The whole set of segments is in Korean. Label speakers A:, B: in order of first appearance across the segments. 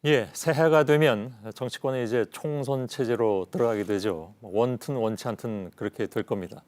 A: 예, 새해가 되면 정치권에 이제 총선 체제로 들어가게 되죠. 원튼 원치 않든 그렇게 될 겁니다.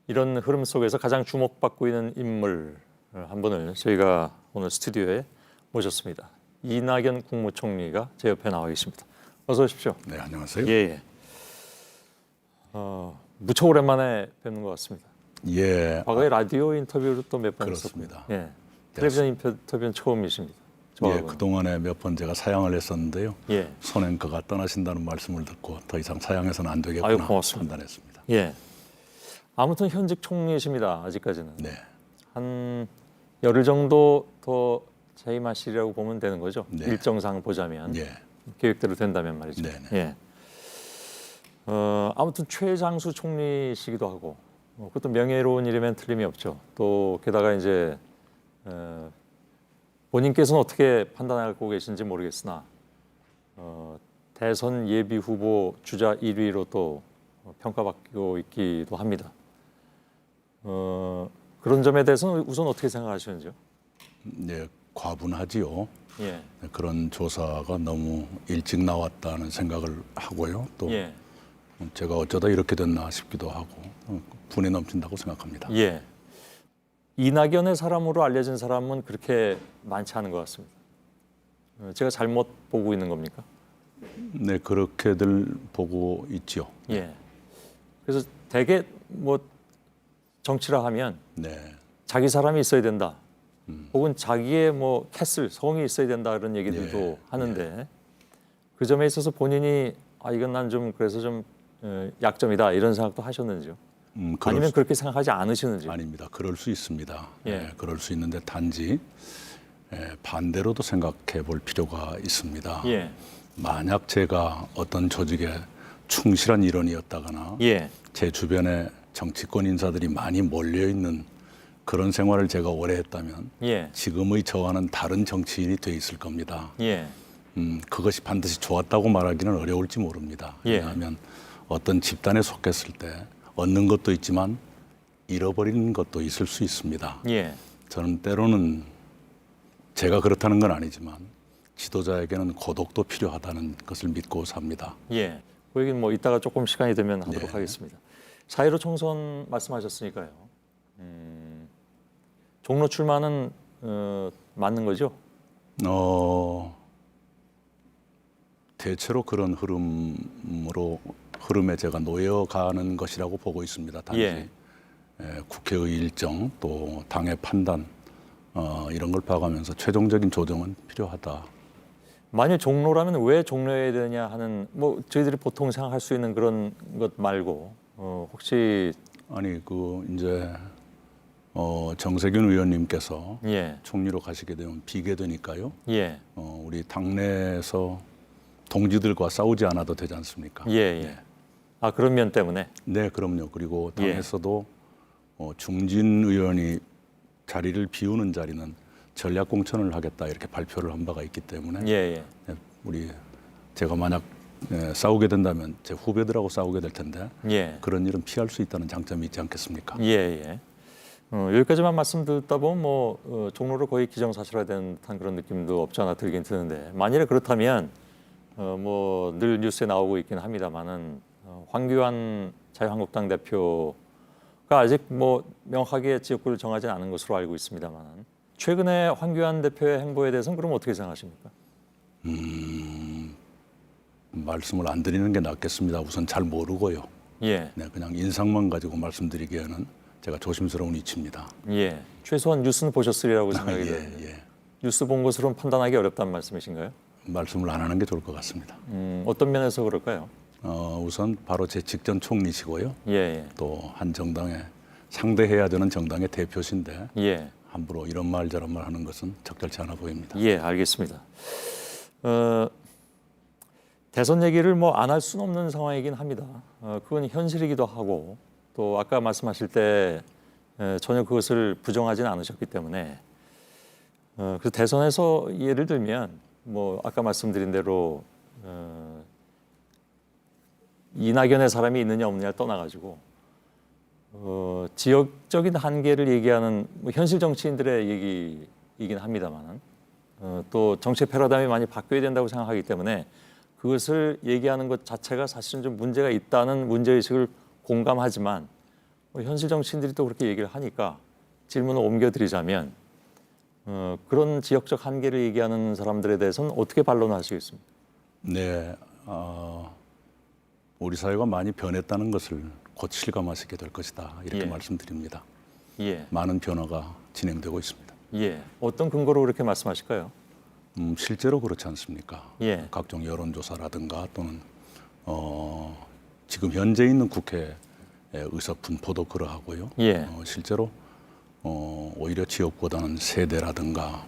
A: 이런 흐름 속에서 가장 주목받고 있는 인물 한 분을 저희가 오늘 스튜디오에 모셨습니다. 이낙연 국무총리가 제 옆에 나와 계십니다. 어서 오십시오.
B: 네, 안녕하세요.
A: 예, 예. 무척 오랜만에 뵙는 것 같습니다.
B: 예,
A: 과거에 라디오 인터뷰를 또 몇 번
B: 그렇습니다.
A: 했었고요. 예, 텔레비전 인터뷰는 처음이십니다.
B: 예,
A: 저하고는.
B: 그동안에 몇 번 제가 사양을 했었는데요.
A: 예.
B: 손앵커가 떠나신다는 말씀을 듣고 더 이상 사양해서는 안 되겠구나
A: 아유, 고맙습니다.
B: 판단했습니다.
A: 예. 아무튼 현직 총리이십니다. 아직까지는.
B: 네,
A: 한 열흘 정도 더 재임하시리라고 보면 되는 거죠.
B: 네.
A: 일정상 보자면
B: 예,
A: 계획대로 된다면 말이죠.
B: 네, 네.
A: 예. 아무튼 최장수 총리시기도 하고 그것도 명예로운 일이면 틀림이 없죠. 또 게다가 이제 본인께서는 어떻게 판단하고 계신지 모르겠으나 대선 예비 후보 주자 1위로 또 평가받고 있기도 합니다. 그런 점에 대해서는 우선 어떻게 생각하시는지요?
B: 네, 과분하지요.
A: 예,
B: 그런 조사가 너무 일찍 나왔다는 생각을 하고요. 또
A: 예,
B: 제가 어쩌다 이렇게 됐나 싶기도 하고 분에 넘친다고 생각합니다.
A: 예. 이낙연의 사람으로 알려진 사람은 그렇게 많지 않은 것 같습니다. 제가 잘못 보고 있는 겁니까?
B: 네, 그렇게들 보고 있지요.
A: 예. 그래서 대개 뭐 정치라 하면
B: 네,
A: 자기 사람이 있어야 된다. 혹은 자기의 뭐 캐슬, 성이 있어야 된다 그런 얘기들도
B: 예,
A: 하는데 그 점에 있어서 본인이 이건 난 좀 그래서 좀 약점이다 이런 생각도 하셨는지요? 아니면 그렇게 생각하지 않으시는지요?
B: 아닙니다. 그럴 수 있습니다.
A: 예.
B: 예, 그럴 수 있는데 단지 반대로도 생각해 볼 필요가 있습니다.
A: 예,
B: 만약 제가 어떤 조직에 충실한 일원이었다거나
A: 예,
B: 제 주변에 정치권 인사들이 많이 몰려 있는 그런 생활을 제가 오래 했다면
A: 예,
B: 지금의 저와는 다른 정치인이 돼 있을 겁니다.
A: 예,
B: 그것이 반드시 좋았다고 말하기는 어려울지 모릅니다.
A: 예.
B: 왜냐하면 어떤 집단에 속했을 때 얻는 것도 있지만 잃어버리는 것도 있을 수 있습니다.
A: 예,
B: 저는 때로는 제가 그렇다는 건 아니지만 지도자에게는 고독도 필요하다는 것을 믿고 삽니다.
A: 예. 그 얘기는 뭐 이따가 조금 시간이 되면 하도록
B: 네.
A: 하겠습니다. 4.15 총선 말씀하셨으니까요. 종로 출마는 맞는 거죠?
B: 대체로 그런 흐름에 제가 놓여가는 것이라고 보고 있습니다. 단지
A: 예.
B: 국회의 일정 또 당의 판단 이런 걸 봐가면서 최종적인 조정은 필요하다.
A: 만일 종로라면 왜 종로여야 되냐 하는 뭐 저희들이 보통 생각할 수 있는 그런 것 말고 혹시
B: 아니 이제 정세균 의원님께서
A: 예,
B: 총리로 가시게 되면 비게 되니까요.
A: 예,
B: 우리 당내에서 동지들과 싸우지 않아도 되지 않습니까?
A: 예, 예. 아 그런 면 때문에
B: 네, 그럼요. 그리고 당에서도 중진 의원이 자리를 비우는 자리는 전략 공천을 하겠다 이렇게 발표를 한 바가 있기 때문에
A: 예, 예,
B: 제가 만약 싸우게 된다면 제 후배들하고 싸우게 될 텐데
A: 예,
B: 그런 일은 피할 수 있다는 장점이 있지 않겠습니까?
A: 예, 예. 여기까지만 말씀 듣다 보면 뭐 종로를 거의 기정사실화된 듯한 그런 느낌도 없지 않아 들긴 드는데 만일에 그렇다면 뭐 늘 뉴스에 나오고 있긴 합니다만은 황교안 자유한국당 대표가 아직 뭐 명확하게 지역구를 정하지 않은 것으로 알고 있습니다만 최근에 황교안 대표의 행보에 대해서는 그럼 어떻게 생각하십니까?
B: 말씀을 안 드리는 게 낫겠습니다. 우선 잘 모르고요.
A: 예,
B: 네, 그냥 인상만 가지고 말씀드리기에는 제가 조심스러운 위치입니다.
A: 예. 최소한 뉴스는 보셨으리라고 생각이
B: 예,
A: 되는데
B: 예.
A: 뉴스 본 것으로는 판단하기 어렵다는 말씀이신가요?
B: 말씀을 안 하는 게 좋을 것 같습니다.
A: 어떤 면에서 그럴까요?
B: 우선 바로 제 직전 총리시고요.
A: 예, 예,
B: 또 한 정당에 상대해야 되는 정당의 대표신데
A: 예.
B: 함부로 이런 말 저런 말 하는 것은 적절치 않아 보입니다.
A: 예, 알겠습니다. 대선 얘기를 뭐 안 할 수는 없는 상황이긴 합니다. 그건 현실이기도 하고 또 아까 말씀하실 때 전혀 그것을 부정하지는 않으셨기 때문에 그래서 대선에서 예를 들면 뭐 아까 말씀드린 대로 이낙연의 사람이 있느냐 없느냐를 떠나가지고 지역적인 한계를 얘기하는 뭐 현실 정치인들의 얘기이긴 합니다만은 또 정치 패러다임이 많이 바뀌어야 된다고 생각하기 때문에 그것을 얘기하는 것 자체가 사실은 좀 문제가 있다는 문제의식을 공감하지만 현실 정치인들이 또 그렇게 얘기를 하니까 질문을 옮겨드리자면 그런 지역적 한계를 얘기하는 사람들에 대해서는 어떻게 반론하시겠습니까?
B: 네, 우리 사회가 많이 변했다는 것을 곧 실감하시게 될 것이다 이렇게
A: 예.
B: 말씀드립니다.
A: 예,
B: 많은 변화가 진행되고 있습니다.
A: 예. 어떤 근거로 그렇게 말씀하실까요?
B: 실제로 그렇지 않습니까?
A: 예.
B: 각종 여론조사라든가 또는 지금 현재 있는 국회 의석 분포도 그러하고요.
A: 예.
B: 실제로 오히려 지역보다는 세대라든가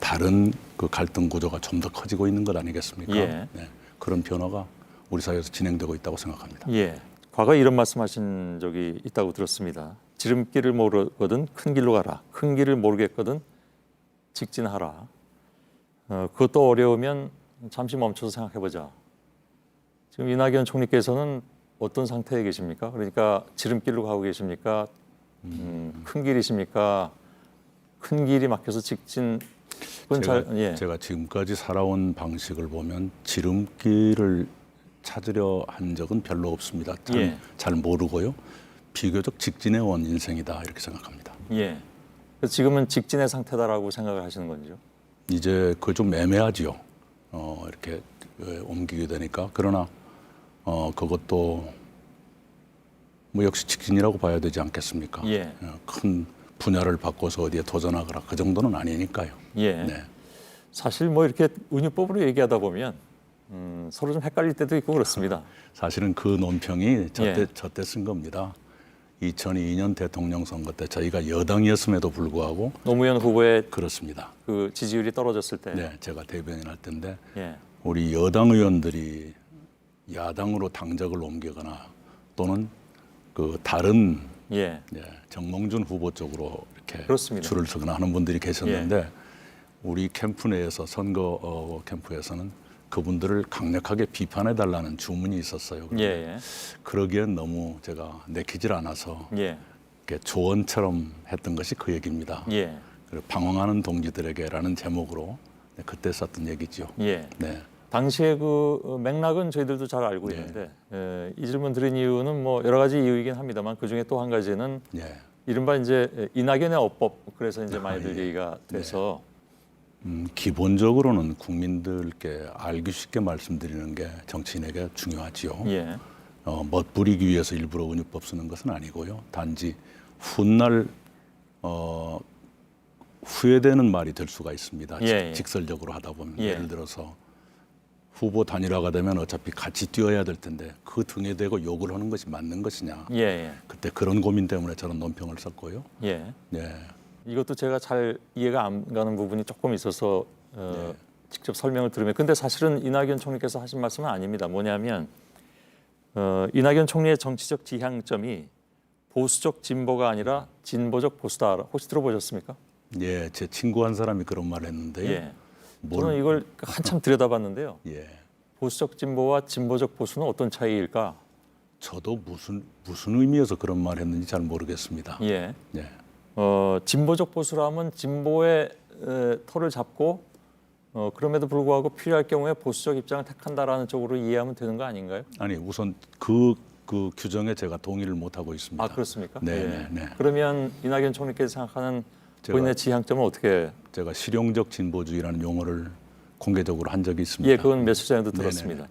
B: 다른 그 갈등 구조가 좀 더 커지고 있는 것 아니겠습니까?
A: 예.
B: 네, 그런 변화가 우리 사회에서 진행되고 있다고 생각합니다.
A: 예. 과거에 이런 말씀하신 적이 있다고 들었습니다. 지름길을 모르거든 큰 길로 가라. 큰 길을 모르겠거든 직진하라. 그것도 어려우면 잠시 멈춰서 생각해보자. 지금 이낙연 총리께서는 어떤 상태에 계십니까? 그러니까 지름길로 가고 계십니까? 큰 길이십니까? 큰 길이 막혀서 직진. 그건
B: 제가 지금까지 살아온 방식을 보면 지름길을 찾으려 한 적은 별로 없습니다. 잘 모르고요. 비교적 직진해 온 인생이다 이렇게 생각합니다.
A: 예. 그래서 지금은 직진의 상태다라고 생각을 하시는 건지요?
B: 이제 그거 좀 애매하지요. 이렇게 옮기게 되니까 그러나 그것도 뭐 역시 직진이라고 봐야 되지 않겠습니까?
A: 예.
B: 큰 분야를 바꿔서 어디에 도전하거나 그 정도는 아니니까요.
A: 예.
B: 네.
A: 사실 뭐 이렇게 은유법으로 얘기하다 보면 서로 좀 헷갈릴 때도 있고 그렇습니다.
B: 사실은 그 논평이
A: 예.
B: 저때 쓴 겁니다. 2002년 대통령 선거 때 저희가 여당이었음에도 불구하고
A: 노무현 후보의
B: 그렇습니다.
A: 그 지지율이 떨어졌을 때.
B: 네, 제가 대변인 할 때인데
A: 예.
B: 우리 여당 의원들이 야당으로 당적을 옮기거나 또는 그 다른
A: 예.
B: 정몽준 후보 쪽으로 이렇게
A: 그렇습니다.
B: 줄을 서거나 하는 분들이 계셨는데 우리 캠프 내에서 선거 캠프에서는 그분들을 강력하게 비판해 달라는 주문이 있었어요.
A: 예. 예.
B: 그러기엔 너무 제가 내키질 않아서
A: 예.
B: 이렇게 조언처럼 했던 것이 그 얘기입니다.
A: 예.
B: 그리고 방황하는 동지들에게라는 제목으로 그때 썼던 얘기죠.
A: 예.
B: 네.
A: 당시에 그 맥락은 저희들도 잘 알고 있는데 이 질문 드린 이유는 뭐 여러 가지 이유이긴 합니다만 그 중에 또 한 가지는
B: 예.
A: 이른바 이제 이낙연의 어법 그래서 이제 많이들 얘기가 돼서
B: 기본적으로는 국민들께 알기 쉽게 말씀드리는 게 정치인에게 중요하지요.
A: 예.
B: 멋부리기 위해서 일부러 은유법 쓰는 것은 아니고요. 단지 훗날 후회되는 말이 될 수가 있습니다. 직설적으로 하다 보면 예를 들어서 후보 단일화가 되면 어차피 같이 뛰어야 될 텐데 그 등에 대고 욕을 하는 것이 맞는 것이냐. 그때 그런 고민 때문에 저는 논평을 썼고요.
A: 예.
B: 네.
A: 이것도 제가 잘 이해가 안 가는 부분이 조금 있어서 직접 설명을 들으면 근데 사실은 이낙연 총리께서 하신 말씀은 아닙니다. 뭐냐면 이낙연 총리의 정치적 지향점이 보수적 진보가 아니라 진보적 보수다. 혹시 들어보셨습니까?
B: 예, 제 친구 한 사람이 그런 말을 했는데요.
A: 예. 저는 이걸 한참 들여다봤는데요.
B: 예.
A: 보수적 진보와 진보적 보수는 어떤 차이일까?
B: 저도 무슨 의미에서 그런 말을 했는지 잘 모르겠습니다.
A: 예.
B: 예.
A: 진보적 보수라면 진보의 털을 잡고 그럼에도 불구하고 필요할 경우에 보수적 입장을 택한다라는 쪽으로 이해하면 되는 거 아닌가요?
B: 아니 우선 그 규정에 제가 동의를 못 하고 있습니다.
A: 아 그렇습니까?
B: 네.
A: 그러면 이낙연 총리께서 생각하는 본인의 지향점은 어떻게?
B: 제가 실용적 진보주의라는 용어를 공개적으로 한 적이 있습니다.
A: 예, 그건 며칠 전에도 들었습니다.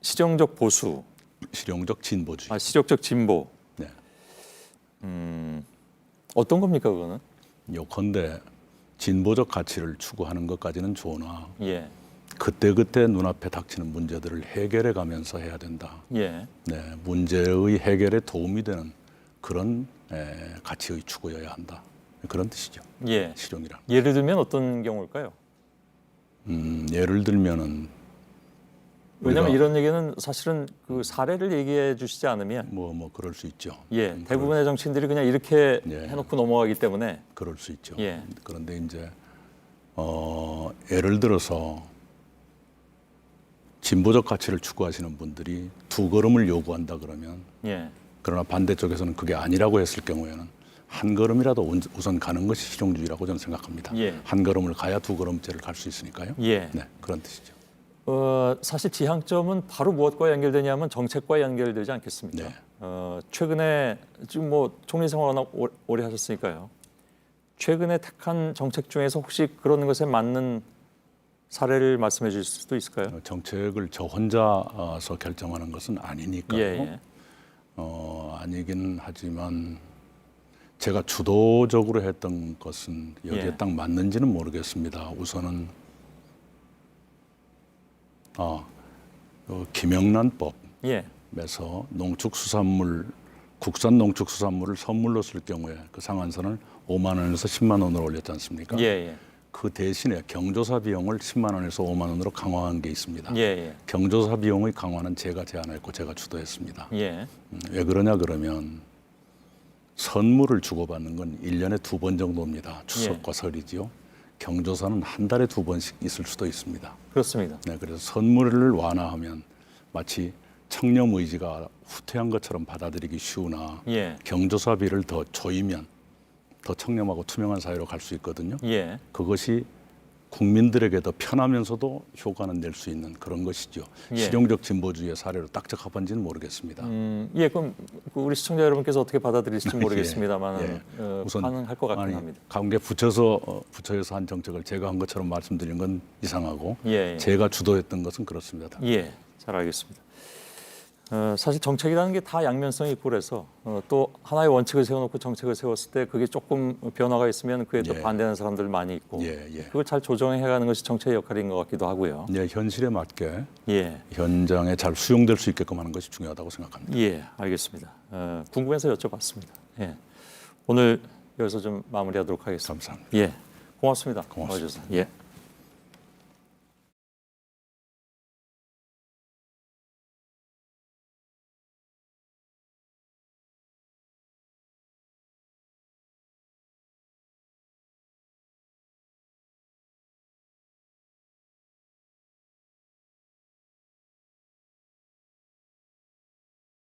A: 실용적 보수,
B: 실용적 진보주의.
A: 실용적 진보.
B: 네.
A: 어떤 겁니까 그거는?
B: 요컨대 진보적 가치를 추구하는 것까지는 좋으나
A: 예.
B: 그때 눈앞에 닥치는 문제들을 해결해 가면서 해야 된다.
A: 예.
B: 네, 문제의 해결에 도움이 되는 그런 가치의 추구여야 한다. 그런 뜻이죠.
A: 예.
B: 실용이란.
A: 예를 들면 어떤 경우일까요?
B: 예를 들면은
A: 왜냐하면 이런 얘기는 사실은 그 사례를 얘기해 주시지 않으면
B: 뭐 그럴 수 있죠.
A: 예, 대부분의 정치인들이 그냥 이렇게 해놓고 넘어가기 때문에
B: 그럴 수 있죠.
A: 예.
B: 그런데 이제 예를 들어서 진보적 가치를 추구하시는 분들이 두 걸음을 요구한다 그러면
A: 예.
B: 그러나 반대쪽에서는 그게 아니라고 했을 경우에는 한 걸음이라도 우선 가는 것이 실용주의라고 저는 생각합니다.
A: 예.
B: 한 걸음을 가야 두 걸음째를 갈 수 있으니까요.
A: 예.
B: 네, 그런 뜻이죠.
A: 사실 지향점은 바로 무엇과 연결되냐면 정책과 연결되지 않겠습니까?
B: 네.
A: 최근에 지금 뭐 총리 생활 워낙 오래 하셨으니까요. 최근에 택한 정책 중에서 혹시 그런 것에 맞는 사례를 말씀해 주실 수도 있을까요?
B: 정책을 저 혼자서 결정하는 것은 아니니까요.
A: 예.
B: 아니긴 하지만 제가 주도적으로 했던 것은 여기에
A: 예.
B: 딱 맞는지는 모르겠습니다. 우선은 김영란법에서
A: 예.
B: 국산 농축수산물을 선물로 쓸 경우에 그 상한선을 5만 원에서 10만 원으로 올렸지 않습니까?
A: 예.
B: 그 대신에 경조사 비용을 10만 원에서 5만 원으로 강화한 게 있습니다.
A: 예.
B: 경조사 비용의 강화는 제가 제안했고 제가 주도했습니다.
A: 예.
B: 왜 그러냐 그러면 선물을 주고받는 건 1년에 2번 정도입니다. 추석과 설이지요. 경조사는 한 달에 2번씩 있을 수도 있습니다.
A: 그렇습니다.
B: 네, 그래서 선물을 완화하면 마치 청렴 의지가 후퇴한 것처럼 받아들이기 쉬우나
A: 예.
B: 경조사비를 더 조이면 더 청렴하고 투명한 사회로 갈 수 있거든요.
A: 예.
B: 그것이 국민들에게 더 편하면서도 효과는 낼 수 있는 그런 것이죠.
A: 예.
B: 실용적 진보주의의 사례로 딱 적합한지는 모르겠습니다.
A: 그럼 우리 시청자 여러분께서 어떻게 받아들일지 모르겠습니다만
B: 우선
A: 가능할 것 같긴 합니다.
B: 관계 부처에서 한 정책을 제가 한 것처럼 말씀드린 건 이상하고
A: 예.
B: 제가 주도했던 것은 그렇습니다.
A: 예, 잘 알겠습니다. 사실 정책이라는 게 다 양면성이 있고 그래서 또 하나의 원칙을 세워놓고 정책을 세웠을 때 그게 조금 변화가 있으면 그에 또
B: 예.
A: 반대하는 사람들 많이 있고
B: 예.
A: 그걸 잘 조정해가는 것이 정책의 역할인 것 같기도 하고요.
B: 네, 현실에 맞게
A: 예,
B: 현장에 잘 수용될 수 있게끔 하는 것이 중요하다고 생각합니다.
A: 예, 알겠습니다. 궁금해서 여쭤봤습니다. 예, 오늘 여기서 좀 마무리하도록 하겠습니다.
B: 감사합니다.
A: 예, 고맙습니다.
B: 고맙습니다.
A: 나와주셔서. 예.